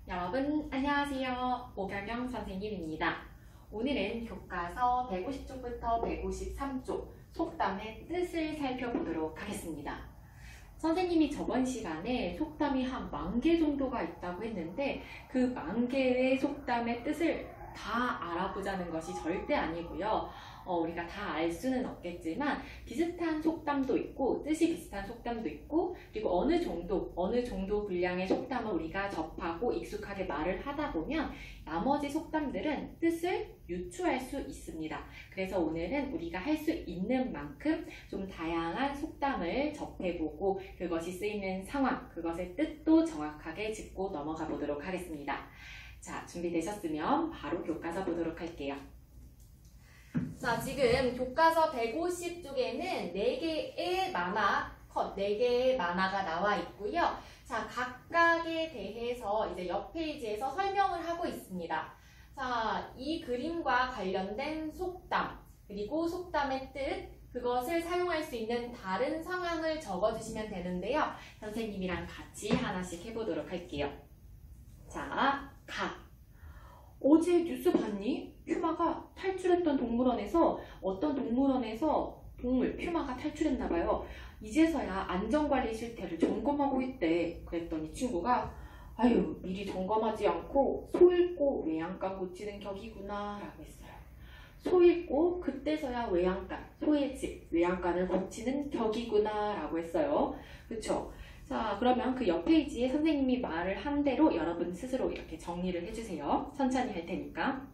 여러분 안녕하세요. 오경영 선생님입니다. 오늘은 교과서 150쪽부터 153쪽 속담의 뜻을 살펴보도록 하겠습니다. 선생님이 저번 시간에 속담이 한 10,000개 정도가 있다고 했는데 그 10,000개의 속담의 뜻을 다 알아보자는 것이 절대 아니고요. 우리가 다 알 수는 없겠지만 비슷한 속담도 있고 뜻이 비슷한 속담도 있고 그리고 어느 정도 분량의 속담을 우리가 접하고 익숙하게 말을 하다 보면 나머지 속담들은 뜻을 유추할 수 있습니다. 그래서 오늘은 우리가 할 수 있는 만큼 좀 다양한 속담을 접해보고 그것이 쓰이는 상황, 그것의 뜻도 정확하게 짚고 넘어가 보도록 하겠습니다. 자, 준비되셨으면 바로 교과서 보도록 할게요. 자, 지금 교과서 150쪽에는 4개의 만화, 컷 4개의 만화가 나와 있고요. 자, 각각에 대해서 이제 옆 페이지에서 설명을 하고 있습니다. 자, 이 그림과 관련된 속담, 그리고 속담의 뜻, 그것을 사용할 수 있는 다른 상황을 적어주시면 되는데요. 선생님이랑 같이 하나씩 해보도록 할게요. 자, 어제 뉴스 봤니? 퓨마가 탈출했던 동물원에서 어떤 동물원에서 퓨마가 탈출했나봐요. 이제서야 안전관리 실태를 점검하고 있대. 그랬더니 친구가 아유, 미리 점검하지 않고 소 잃고 외양간 고치는 격이구나 라고 했어요. 소 잃고 그때서야 소의 집, 외양간을 고치는 격이구나 라고 했어요. 그쵸? 자, 그러면 그 옆 페이지에 선생님이 말을 한 대로 여러분 스스로 이렇게 정리를 해주세요. 천천히 할 테니까.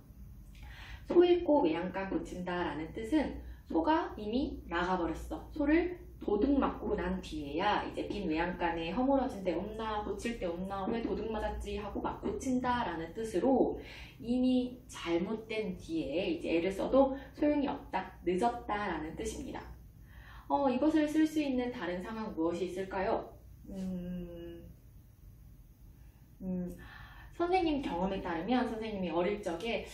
소 잃고 외양간 고친다 라는 뜻은 소가 이미 나가버렸어. 소를 도둑 맞고 난 뒤에야 이제 빈 외양간에 허물어진 데 없나, 고칠 데 없나, 왜 도둑 맞았지 하고 막 고친다 라는 뜻으로 이미 잘못된 뒤에 이제 애를 써도 소용이 없다, 늦었다 라는 뜻입니다. 이것을 쓸 수 있는 다른 상황 무엇이 있을까요? 선생님 경험에 따르면 선생님이 어릴 적에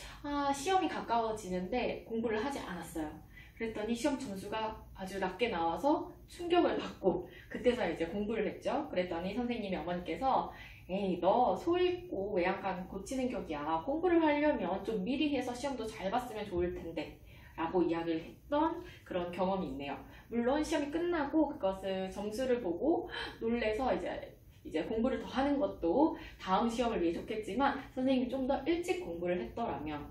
시험이 가까워지는데 공부를 하지 않았어요. 그랬더니 시험 점수가 아주 낮게 나와서 충격을 받고 그때서야 이제 공부를 했죠. 그랬더니 선생님이 어머니께서 에이, 너 소 잃고 외양간 고치는 격이야. 공부를 하려면 좀 미리 해서 시험도 잘 봤으면 좋을 텐데 라고 이야기를 했던 그런 경험이 있네요. 물론 시험이 끝나고 그것을 점수를 보고 놀래서 이제 공부를 더 하는 것도 다음 시험을 위해 좋겠지만 선생님이 좀 더 일찍 공부를 했더라면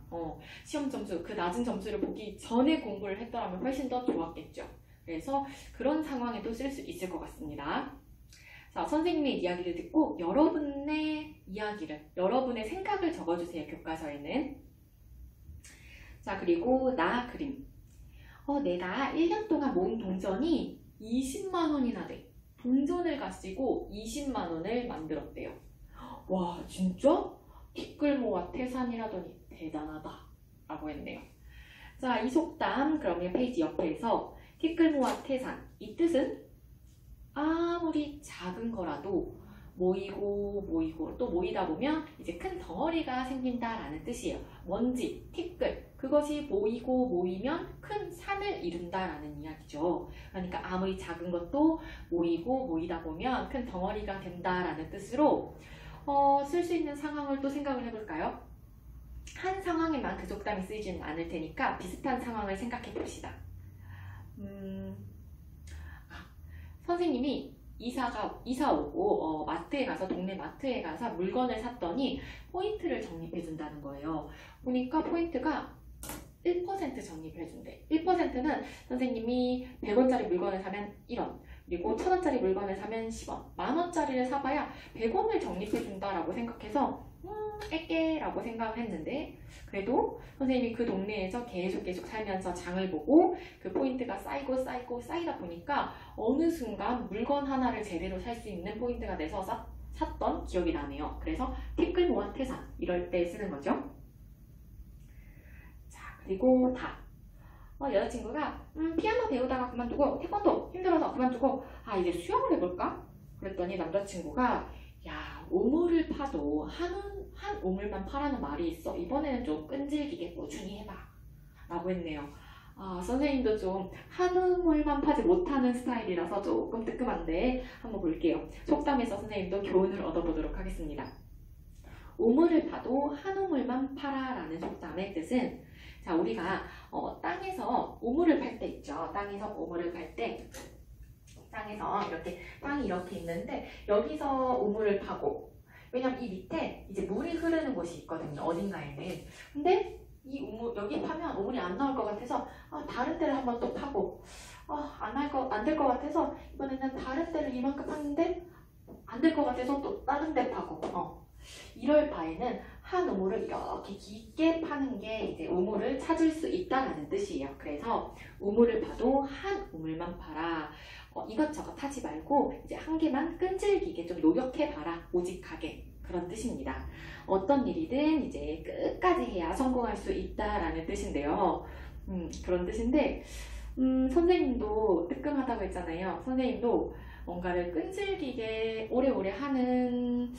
시험 점수, 그 낮은 점수를 보기 전에 공부를 했더라면 훨씬 더 좋았겠죠. 그래서 그런 상황에도 쓸 수 있을 것 같습니다. 자, 선생님의 이야기를 듣고 여러분의 이야기를, 여러분의 생각을 적어주세요. 교과서에는. 자, 그리고 나 그림. 내가 1년 동안 모은 동전이 20만 원이나 돼. 동전을 가지고 20만 원을 만들었대요. 와, 진짜? 티끌 모아 태산이라더니 대단하다 라고 했네요. 자, 이 속담 그러면 페이지 옆에서 티끌 모아 태산, 이 뜻은 아무리 작은 거라도 모이고 또 모이다 보면 이제 큰 덩어리가 생긴다라는 뜻이에요. 먼지, 티끌, 그것이 모이면 큰 산을 이룬다라는 이야기죠. 그러니까 아무리 작은 것도 모이다 보면 큰 덩어리가 된다라는 뜻으로 쓸 수 있는 상황을 또 생각을 해볼까요? 한 상황에만 그 속담이 쓰이지는 않을 테니까 비슷한 상황을 생각해 봅시다. 선생님이 이사 오고 마트에 가서 동네 마트에 가서 물건을 샀더니 포인트를 적립해 준다는 거예요. 보니까 포인트가 1% 적립해 준대. 1%는 선생님이 100원짜리 물건을 사면 1원, 그리고 1000원짜리 물건을 사면 10원, 만원짜리를 사봐야 100원을 적립해 준다라고 생각해서 애깨라고 생각을 했는데 그래도 선생님이 그 동네에서 계속 살면서 장을 보고 그 포인트가 쌓이다 보니까 어느 순간 물건 하나를 제대로 살 수 있는 포인트가 돼서 샀던 기억이 나네요. 그래서 티끌 모아 태산 이럴 때 쓰는 거죠. 자, 그리고 여자친구가 피아노 배우다가 그만두고 태권도 힘들어서 그만두고 이제 수영을 해볼까? 그랬더니 남자친구가 야, 우물을 파도 한 우물만 파라는 말이 있어. 이번에는 좀 끈질기게 꾸준히 해봐 라고 했네요. 선생님도 좀 한 우물만 파지 못하는 스타일이라서 조금 뜨끔한데 한번 볼게요. 속담에서 선생님도 교훈을 얻어보도록 하겠습니다. 우물을 파도 한 우물만 파라 라는 속담의 뜻은, 자, 우리가 땅에서 우물을 팔 때 있죠. 땅에서 우물을 팔 때, 땅에서 이렇게 땅이 이렇게 있는데 여기서 우물을 파고, 왜냐면 이 밑에 이제 물이 흐르는 곳이 있거든요. 어딘가에는. 근데 이 우물, 여기 파면 우물이 안 나올 것 같아서 다른 데를 한번 또 파고, 안 될 것 같아서 이번에는 다른 데를 이만큼 팠는데 안 될 것 같아서 또 다른 데 파고, 이럴 바에는 한 우물을 이렇게 깊게 파는 게 이제 우물을 찾을 수 있다라는 뜻이에요. 그래서 우물을 파도 한 우물만 파라. 이것저것 하지 말고 이제 한 개만 끈질기게 좀 노력해봐라. 오직하게. 그런 뜻입니다. 어떤 일이든 이제 끝까지 해야 성공할 수 있다라는 뜻인데요. 그런 뜻인데, 선생님도 뜨끔하다고 했잖아요. 선생님도 뭔가를 끈질기게 오래오래 하는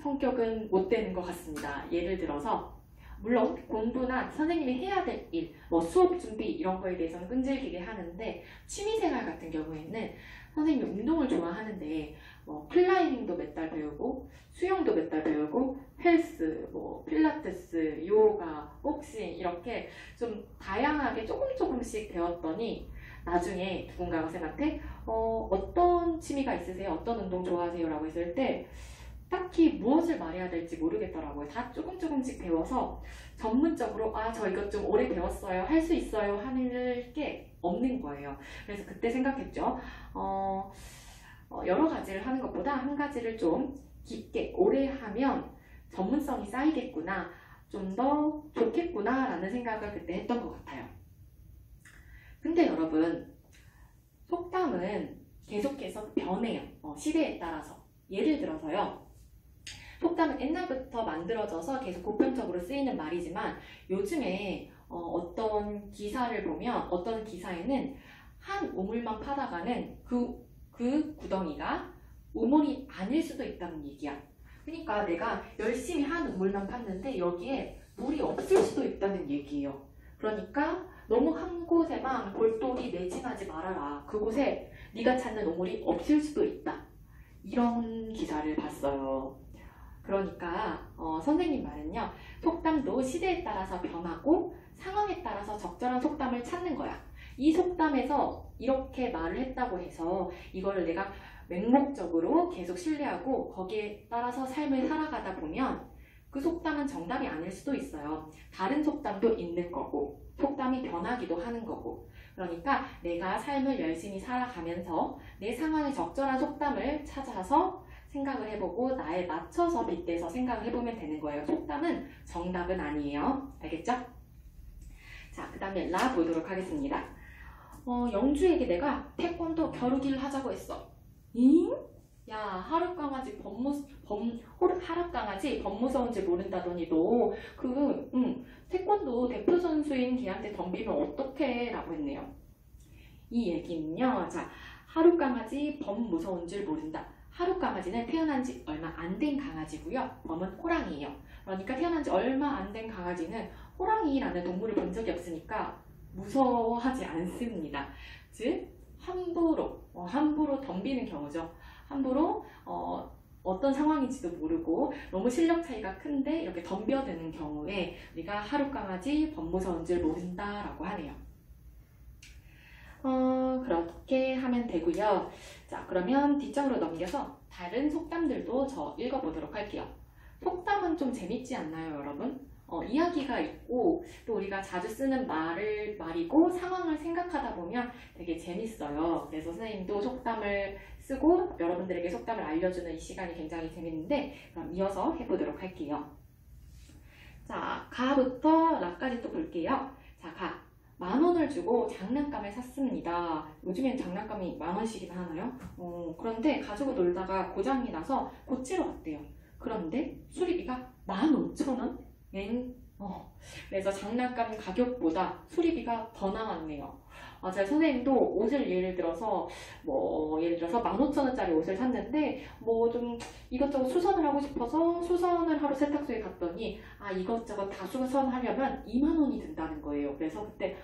성격은 못 되는 것 같습니다. 예를 들어서, 물론 공부나 선생님이 해야 될 일, 뭐 수업 준비 이런 거에 대해서는 끈질기게 하는데, 취미생활 같은 경우에는 선생님이 운동을 좋아하는데 뭐 클라이밍도 몇 달 배우고 수영도 몇 달 배우고 헬스, 뭐 필라테스, 요가, 복싱 이렇게 좀 다양하게 조금씩 배웠더니 나중에 누군가가 선생님한테 어떤 취미가 있으세요? 어떤 운동 좋아하세요? 라고 했을 때 딱히 무엇을 말해야 될지 모르겠더라고요. 다 조금씩 배워서 전문적으로 저 이것 좀 오래 배웠어요, 할 수 있어요 하는 게 없는 거예요. 그래서 그때 생각했죠. 여러 가지를 하는 것보다 한 가지를 좀 깊게 오래 하면 전문성이 쌓이겠구나, 좀 더 좋겠구나 라는 생각을 그때 했던 것 같아요. 근데 여러분, 속담은 계속해서 변해요. 시대에 따라서. 예를 들어서요, 속담은 옛날부터 만들어져서 계속 보편적으로 쓰이는 말이지만 요즘에 어떤 기사를 보면 어떤 기사에는 한 우물만 파다가는 그 구덩이가 우물이 아닐 수도 있다는 얘기야. 그러니까 내가 열심히 한 우물만 팠는데 여기에 물이 없을 수도 있다는 얘기예요. 그러니까 너무 한 곳에만 골똘히 매진하지 말아라. 그곳에 네가 찾는 우물이 없을 수도 있다. 이런 기사를 봤어요. 그러니까 선생님 말은요, 속담도 시대에 따라서 변하고 상황에 따라서 적절한 속담을 찾는 거야. 이 속담에서 이렇게 말을 했다고 해서 이거를 내가 맹목적으로 계속 신뢰하고 거기에 따라서 삶을 살아가다 보면 그 속담은 정답이 아닐 수도 있어요. 다른 속담도 있는 거고 속담이 변하기도 하는 거고, 그러니까 내가 삶을 열심히 살아가면서 내 상황에 적절한 속담을 찾아서 생각을 해보고 나에 맞춰서 빗대서 생각을 해보면 되는 거예요. 속담은 정답은 아니에요. 알겠죠? 자, 그 다음에 라 보도록 하겠습니다. 영주에게 내가 태권도 겨루기를 하자고 했어. 잉? 야, 하룻강아지 하룻강아지 법무서운 줄 모른다더니 너 태권도 대표 선수인 걔한테 덤비면 어떡해? 라고 했네요. 이 얘기는요, 자, 하룻강아지 범 무서운 줄 모른다. 하룻강아지는 태어난 지 얼마 안 된 강아지고요. 범은 호랑이에요. 그러니까 태어난 지 얼마 안 된 강아지는 호랑이라는 동물을 본 적이 없으니까 무서워하지 않습니다. 즉 함부로 덤비는 경우죠. 함부로 어떤 상황인지도 모르고 너무 실력 차이가 큰데 이렇게 덤벼드는 경우에 우리가 하룻강아지 범 무서운 줄 모른다라고 하네요. 그렇게 하면 되고요. 자, 그러면 뒷장으로 넘겨서 다른 속담들도 저 읽어보도록 할게요. 속담은 좀 재밌지 않나요, 여러분? 이야기가 있고 또 우리가 자주 쓰는 말이고 상황을 생각하다 보면 되게 재밌어요. 그래서 선생님도 속담을 쓰고 여러분들에게 속담을 알려주는 이 시간이 굉장히 재밌는데, 그럼 이어서 해보도록 할게요. 자, 가부터 라까지 또 볼게요. 자, 가. 10,000원을 주고 장난감을 샀습니다. 요즘엔 장난감이 10,000원씩이나 하나요? 그런데 가지고 놀다가 고장이 나서 고치러 갔대요. 그런데 수리비가 15,000원? 그래서 장난감 가격보다 수리비가 더 나왔네요. 제 선생님도 옷을 예를 들어서 15,000원짜리 옷을 샀는데 좀 이것저것 수선을 하고 싶어서 수선을 하러 세탁소에 갔더니 이것저것 다 수선하려면 20,000원이 든다는 거예요. 그래서 그때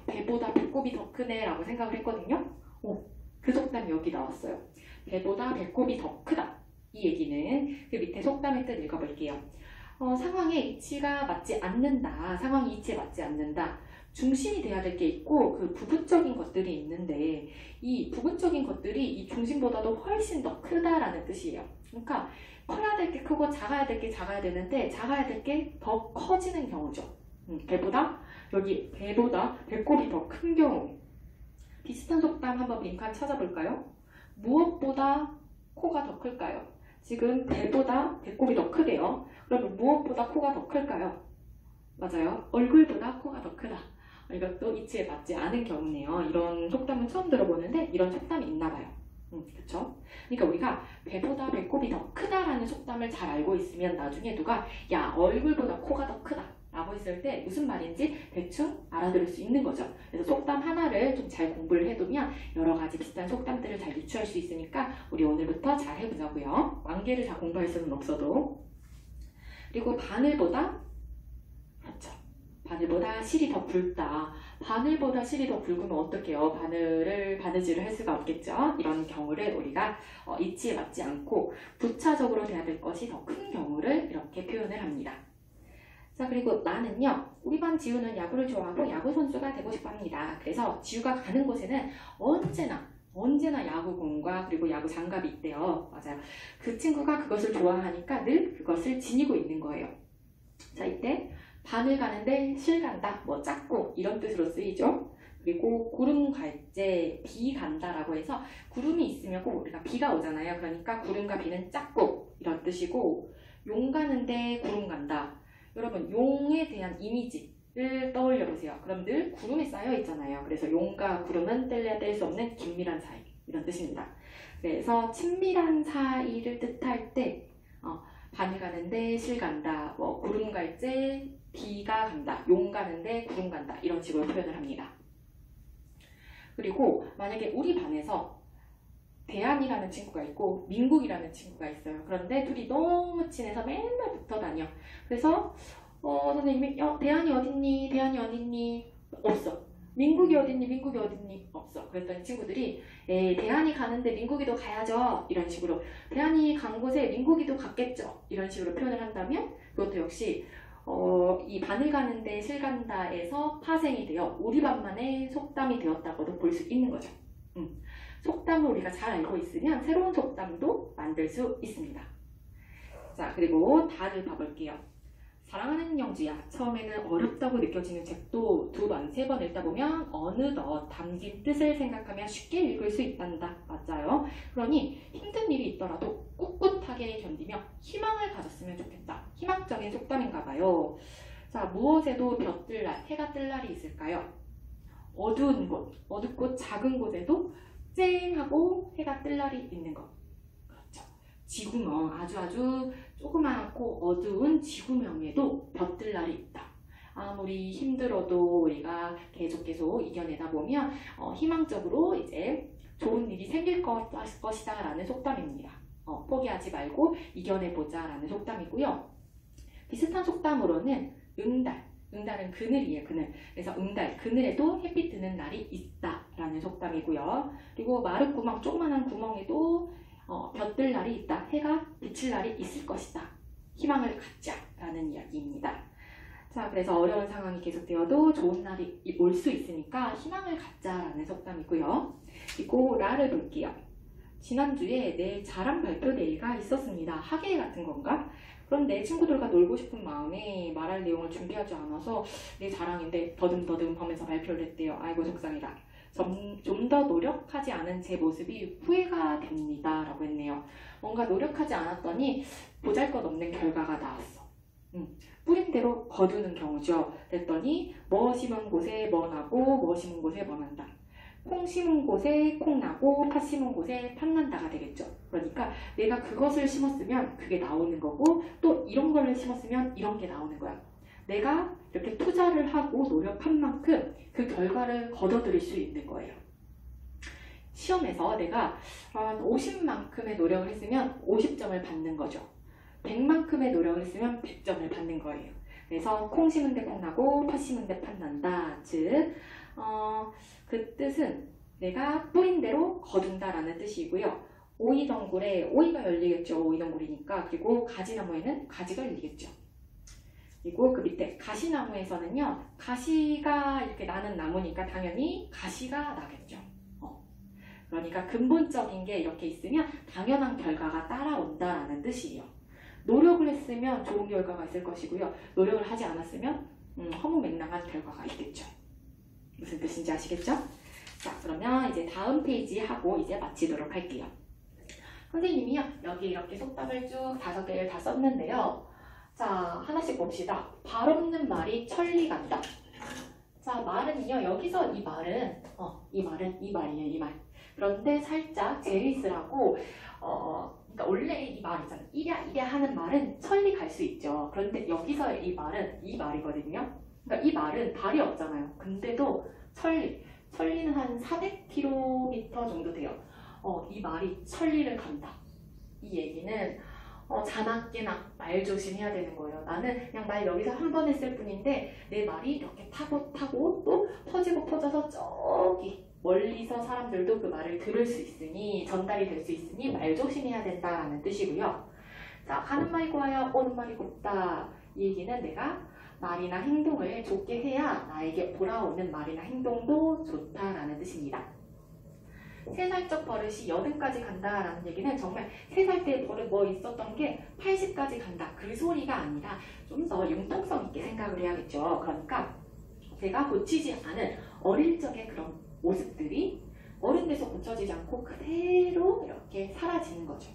배보다 배꼽이 더 크네 라고 생각을 했거든요. 그 속담이 여기 나왔어요. 배보다 배꼽이 더 크다. 이 얘기는 그 밑에 속담의 뜻 읽어볼게요. 상황의 이치가 맞지 않는다. 상황이 이치에 맞지 않는다. 중심이 돼야 될 게 있고 그 부분적인 것들이 있는데 이 부분적인 것들이 이 중심보다도 훨씬 더 크다라는 뜻이에요. 그러니까 커야 될 게 크고 작아야 될 게 작아야 되는데 작아야 될 게 더 커지는 경우죠. 배보다 배꼽이 더 큰 경우. 비슷한 속담 한번 빈칸 찾아볼까요? 무엇보다 코가 더 클까요? 지금 배보다 배꼽이 더 크대요. 그러면 무엇보다 코가 더 클까요? 맞아요. 얼굴보다 코가 더 크다. 이것도 이치에 맞지 않은 경우네요. 이런 속담은 처음 들어보는데 이런 속담이 있나 봐요. 그쵸? 그러니까 우리가 배보다 배꼽이 더 크다라는 속담을 잘 알고 있으면 나중에 누가 야 얼굴보다 코가 더 크다 라고 했을 때 무슨 말인지 대충 알아들을 수 있는 거죠. 그래서 속담 하나를 좀 잘 공부를 해두면 여러 가지 비슷한 속담들을 잘 유추할 수 있으니까 우리 오늘부터 잘 해보자고요. 완개를 다 공부할 수는 없어도. 그리고 바늘보다 그렇죠. 바늘보다 실이 더 굵다. 바늘보다 실이 더 굵으면 어떡해요? 바느질을 할 수가 없겠죠. 이런 경우를 우리가 이치에 맞지 않고 부차적으로 돼야 될 것이 더 큰 경우를 이렇게 표현을 합니다. 자, 그리고 나는요, 우리 반 지우는 야구를 좋아하고 야구 선수가 되고 싶어 합니다. 그래서 지우가 가는 곳에는 언제나 야구공과 그리고 야구 장갑이 있대요. 맞아요. 그 친구가 그것을 좋아하니까 늘 그것을 지니고 있는 거예요. 자, 이때 바늘 가는데 실 간다, 뭐 짝꿍 이런 뜻으로 쓰이죠. 그리고 구름 갈제 비 간다라고 해서 구름이 있으면 꼭 우리가 비가 오잖아요. 그러니까 구름과 비는 짝꿍 이런 뜻이고, 용 가는데 구름 간다. 여러분 용에 대한 이미지를 떠올려 보세요. 그럼 늘 구름이 쌓여 있잖아요. 그래서 용과 구름은 뗄래야 뗄 수 없는 긴밀한 사이 이런 뜻입니다. 그래서 친밀한 사이를 뜻할 때 바늘 가는데 실 간다, 뭐 구름 갈제 비가 간다, 용 가는데 구름 간다 이런 식으로 표현을 합니다. 그리고 만약에 우리 반에서 대한이라는 친구가 있고 민국이라는 친구가 있어요. 그런데 둘이 너무 친해서 맨날 붙어 다녀. 그래서 선생님이 대한이 어딨니? 대한이 어딨니? 없어. 민국이 어딨니? 민국이 어딨니? 없어. 그랬더니 친구들이 대한이 가는데 민국이도 가야죠. 이런 식으로 대한이 간 곳에 민국이도 갔겠죠. 이런 식으로 표현을 한다면 그것도 역시 이 바늘 가는데 실 간다에서 파생이 되어 우리 반만의 속담이 되었다고도 볼 수 있는 거죠. 속담을 우리가 잘 알고 있으면 새로운 속담도 만들 수 있습니다. 자, 그리고 다를 봐볼게요. 사랑하는 영주야, 처음에는 어렵다고 느껴지는 책도 2번, 3번 읽다 보면 어느덧 담긴 뜻을 생각하며 쉽게 읽을 수 있단다. 맞아요. 그러니 힘든 일이 있더라도 꿋꿋하게 견디며 희망을 가졌으면 좋겠다. 희망적인 속담인가 봐요. 자, 무엇에도 볕뜰 날, 해가 뜰 날이 있을까요? 어두운 곳, 어둡고 작은 곳에도 쨍하고 해가 뜰 날이 있는 것. 그렇죠. 지구멍, 아주 조그맣고 어두운 지구명에도 볕뜰 날이 있다. 아무리 힘들어도 우리가 계속 이겨내다 보면 희망적으로 이제 좋은 일이 생길 것이다 라는 속담입니다. 포기하지 말고 이겨내보자 라는 속담이고요. 비슷한 속담으로는 응달은 그늘이에요, 그늘. 그래서 그늘에도 햇빛 드는 날이 있다 라는 속담이고요. 그리고 마룻구멍, 조그만한 구멍에도 볕들 날이 있다, 해가 비칠 날이 있을 것이다, 희망을 갖자 라는 이야기입니다. 자, 그래서 어려운 상황이 계속되어도 좋은 날이 올 수 있으니까 희망을 갖자 라는 속담이고요. 그리고 라를 볼게요. 지난주에 내 자랑 발표 데이가 있었습니다. 학예회 같은 건가? 그런데 친구들과 놀고 싶은 마음에 말할 내용을 준비하지 않아서 내 자랑인데 더듬더듬 하면서 발표를 했대요. 아이고 속상이다. 좀 더 노력하지 않은 제 모습이 후회가 됩니다 라고 했네요. 뭔가 노력하지 않았더니 보잘것없는 결과가 나왔어. 뿌린 대로 거두는 경우죠. 그랬더니 뭐 심은 곳에 뭐 나고 뭐 심은 곳에 뭐 난다. 콩 심은 곳에 콩 나고 팥 심은 곳에 팥 난다가 되겠죠. 그러니까 내가 그것을 심었으면 그게 나오는 거고, 또 이런 걸 심었으면 이런 게 나오는 거야. 내가 이렇게 투자를 하고 노력한 만큼 그 결과를 거둬들일 수 있는 거예요. 시험에서 내가 50만큼의 노력을 했으면 50점을 받는 거죠. 100만큼의 노력을 했으면 100점을 받는 거예요. 그래서 콩 심은 데 콩 나고 팥 심은 데 팥 난다. 즉 그 뜻은 내가 뿌린 대로 거둔다라는 뜻이고요. 오이덩굴에 오이가 열리겠죠. 오이덩굴이니까. 그리고 가지나무에는 가지가 열리겠죠. 그리고 그 밑에 가시나무에서는요. 가시가 이렇게 나는 나무니까 당연히 가시가 나겠죠. 그러니까 근본적인 게 이렇게 있으면 당연한 결과가 따라온다라는 뜻이에요. 노력을 했으면 좋은 결과가 있을 것이고요. 노력을 하지 않았으면 허무맹랑한 결과가 있겠죠. 무슨 뜻인지 아시겠죠? 자, 그러면 이제 다음 페이지 하고 이제 마치도록 할게요. 선생님이요. 여기 이렇게 속담을 쭉 5개를 다 썼는데요. 자, 하나씩 봅시다. 발 없는 말이 천리 간다. 자, 말은요. 여기서 이 말은 이 말이에요. 이 말. 그런데 살짝 제리스라고 그러니까 원래 이 말 있잖아요. 이랴 하는 말은 천리 갈 수 있죠. 그런데 여기서 이 말은 이 말이거든요. 그러니까 이 말은 발이 없잖아요. 근데도 천리는 한 400km 정도 돼요. 이 말이 천리를 간다. 이 얘기는 자나깨나 말 조심해야 되는 거예요. 나는 그냥 말 여기서 한 번 했을 뿐인데 내 말이 이렇게 타고 또 퍼지고 퍼져서 저기 멀리서 사람들도 그 말을 들을 수 있으니 전달이 될 수 있으니 말 조심해야 된다라는 뜻이고요. 자, 가는 말이 고와야 오는 말이 곱다. 이 얘기는 내가 말이나 행동을 좋게 해야 나에게 돌아오는 말이나 행동도 좋다라는 뜻입니다. 3살적 버릇이 80까지 간다라는 얘기는 정말 3살 때 버릇 뭐 있었던 게 80까지 간다. 그 소리가 아니라 좀 더 융통성 있게 생각을 해야겠죠. 그러니까 제가 고치지 않은 어릴 적의 그런 모습들이 어른 돼서 고쳐지지 않고 그대로 이렇게 사라지는 거죠.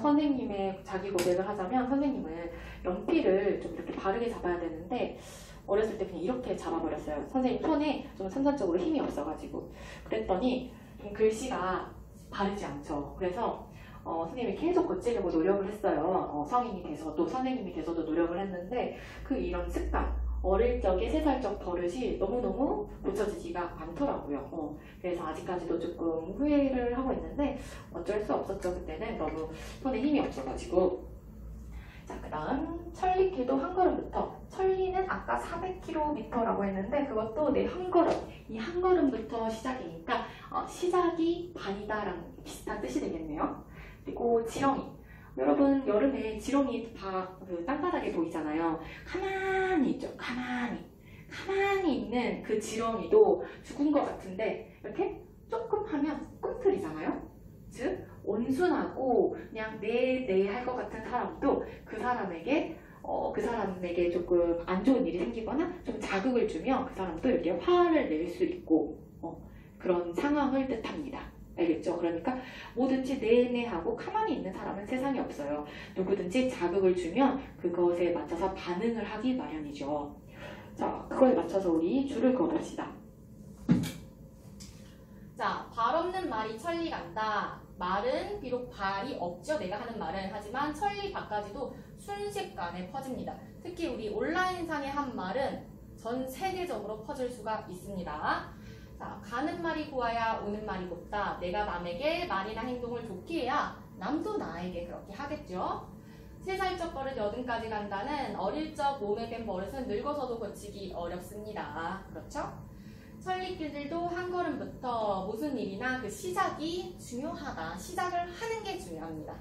선생님의 자기 고백을 하자면 선생님은 연필을 좀 이렇게 바르게 잡아야 되는데 어렸을 때 그냥 이렇게 잡아버렸어요. 선생님 손에 좀 선천적으로 힘이 없어가지고 그랬더니 좀 글씨가 바르지 않죠. 그래서 선생님이 계속 고치려고 노력을 했어요. 성인이 돼서도 선생님이 돼서도 노력을 했는데 이런 습관 어릴 적에 3살적 버릇이 너무너무 고쳐지지가 않더라고요. 그래서 아직까지도 조금 후회를 하고 있는데 어쩔 수 없었죠. 그때는 너무 손에 힘이 없어가지고. 자, 그 다음 천리길도 한 걸음부터. 천리는 아까 400km라고 했는데 그것도 내 한 걸음. 이 한 걸음부터 시작이니까 시작이 반이다라는 비슷한 뜻이 되겠네요. 그리고 지렁이. 여러분 여름에 지렁이 다 그 땅바닥에 보이잖아요. 가만히 있죠. 가만히 있는 그 지렁이도 죽은 것 같은데 이렇게 조금 하면 꿈틀이잖아요. 즉 온순하고 그냥 네 할 것 같은 사람도 그 사람에게 조금 안 좋은 일이 생기거나 좀 자극을 주면 그 사람도 이렇게 화를 낼 수 있고 그런 상황을 뜻합니다. 알겠죠? 그러니까 뭐든지 네네 하고 가만히 있는 사람은 세상에 없어요. 누구든지 자극을 주면 그것에 맞춰서 반응을 하기 마련이죠. 자, 그거에 맞춰서 우리 줄을 그어봅시다. 자, 발 없는 말이 천리 간다. 말은 비록 발이 없죠. 내가 하는 말은. 하지만 천리 밖까지도 순식간에 퍼집니다. 특히 우리 온라인상의 한 말은 전 세계적으로 퍼질 수가 있습니다. 자, 가는 말이 고와야 오는 말이 곱다. 내가 남에게 말이나 행동을 좋게 해야 남도 나에게 그렇게 하겠죠. 3살적 버릇 80까지 간다는 어릴 적 몸에 밴 버릇은 늙어서도 고치기 어렵습니다. 그렇죠? 천리길들도 한 걸음부터 무슨 일이나 그 시작이 중요하다. 시작을 하는 게 중요합니다.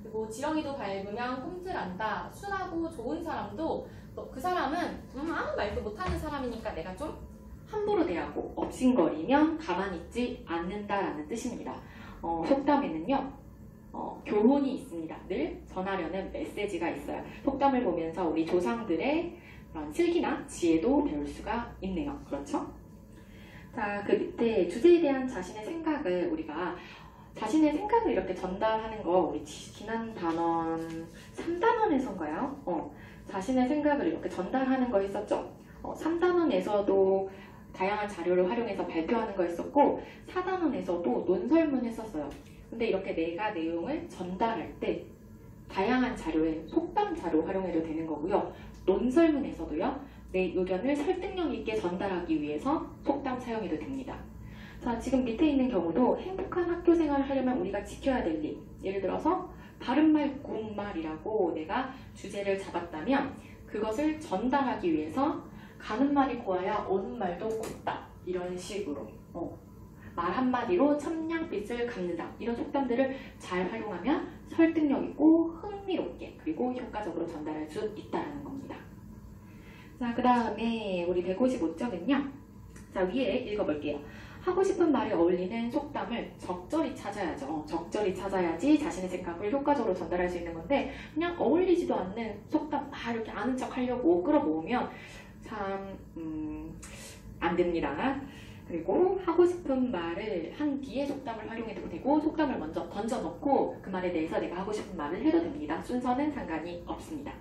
그리고 지렁이도 밟으면 꿈틀한다. 순하고 좋은 사람도 그 사람은 아무 말도 못하는 사람이니까 내가 좀 함부로 대하고 업신거리면 가만히 있지 않는다라는 뜻입니다. 속담에는요. 교훈이 있습니다. 늘 전하려는 메시지가 있어요. 속담을 보면서 우리 조상들의 그런 슬기나 지혜도 배울 수가 있네요. 그렇죠? 자, 그 밑에 주제에 대한 자신의 생각을 우리가 자신의 생각을 이렇게 전달하는 거 우리 지난 단원 3단원에서인가요? 자신의 생각을 이렇게 전달하는 거 했었죠. 3단원에서도 다양한 자료를 활용해서 발표하는 거 했었고 4단원에서도 논설문 했었어요. 근데 이렇게 내가 내용을 전달할 때 다양한 자료에 속담 자료 활용해도 되는 거고요. 논설문에서도요. 내 의견을 설득력 있게 전달하기 위해서 속담 사용해도 됩니다. 자, 지금 밑에 있는 경우도 행복한 학교 생활을 하려면 우리가 지켜야 될 일. 예를 들어서 바른말 고운말이라고 내가 주제를 잡았다면 그것을 전달하기 위해서 가는 말이 고와야 오는 말도 곱다. 이런 식으로 말 한마디로 천냥빚을 갚는다. 이런 속담들을 잘 활용하면 설득력 있고 흥미롭게 그리고 효과적으로 전달할 수 있다는 겁니다. 자, 그 다음에 우리 155쪽은요. 자, 위에 읽어볼게요. 하고 싶은 말에 어울리는 속담을 적절히 찾아야죠. 적절히 찾아야지 자신의 생각을 효과적으로 전달할 수 있는 건데 그냥 어울리지도 않는 속담 막 이렇게 아는 척 하려고 끌어모으면 참 안 됩니다. 그리고 하고 싶은 말을 한 뒤에 속담을 활용해도 되고 속담을 먼저 던져놓고 그 말에 대해서 내가 하고 싶은 말을 해도 됩니다. 순서는 상관이 없습니다.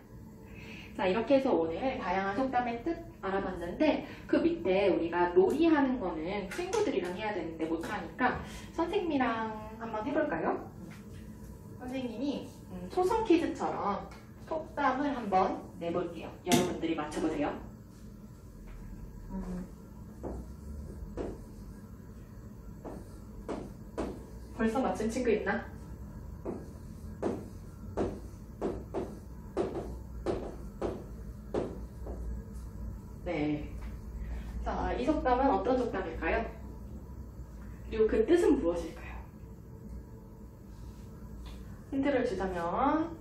자, 이렇게 해서 오늘 다양한 속담의 뜻 알아봤는데 그 밑에 우리가 놀이하는 거는 친구들이랑 해야 되는데 못하니까 선생님이랑 한번 해볼까요? 선생님이 초성 퀴즈처럼 속담을 한번 내볼게요. 여러분들이 맞춰보세요. 벌써 맞춘 친구 있나? 네. 자, 이 속담은 어떤 속담일까요? 그리고 그 뜻은 무엇일까요? 힌트를 주자면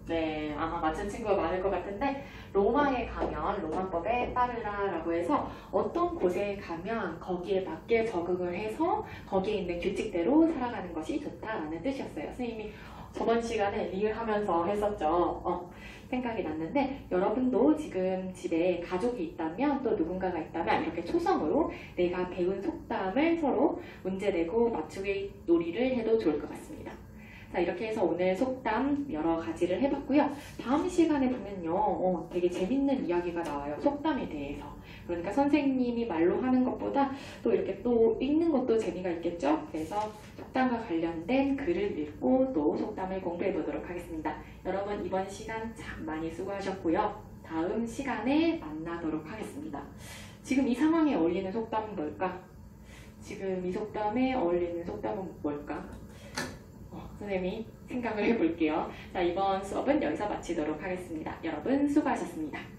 네, 아마 맞춘 친구가 많을 것 같은데 로마에 가면 로마법에 따르라라고 해서 어떤 곳에 가면 거기에 맞게 적응을 해서 거기에 있는 규칙대로 살아가는 것이 좋다라는 뜻이었어요. 선생님이 저번 시간에 리을하면서 했었죠. 생각이 났는데 여러분도 지금 집에 가족이 있다면 또 누군가가 있다면 이렇게 초성으로 내가 배운 속담을 서로 문제 내고 맞추기 놀이를 해도 좋을 것 같습니다. 자, 이렇게 해서 오늘 속담 여러 가지를 해봤고요. 다음 시간에 보면요. 되게 재밌는 이야기가 나와요. 속담에 대해서. 그러니까 선생님이 말로 하는 것보다 또 이렇게 또 읽는 것도 재미가 있겠죠? 그래서 속담과 관련된 글을 읽고 또 속담을 공부해 보도록 하겠습니다. 여러분 이번 시간 참 많이 수고하셨고요. 다음 시간에 만나도록 하겠습니다. 지금 이 상황에 어울리는 속담은 뭘까? 지금 이 속담에 어울리는 속담은 뭘까? 선생님이 생각을 해볼게요. 자, 이번 수업은 여기서 마치도록 하겠습니다. 여러분 수고하셨습니다.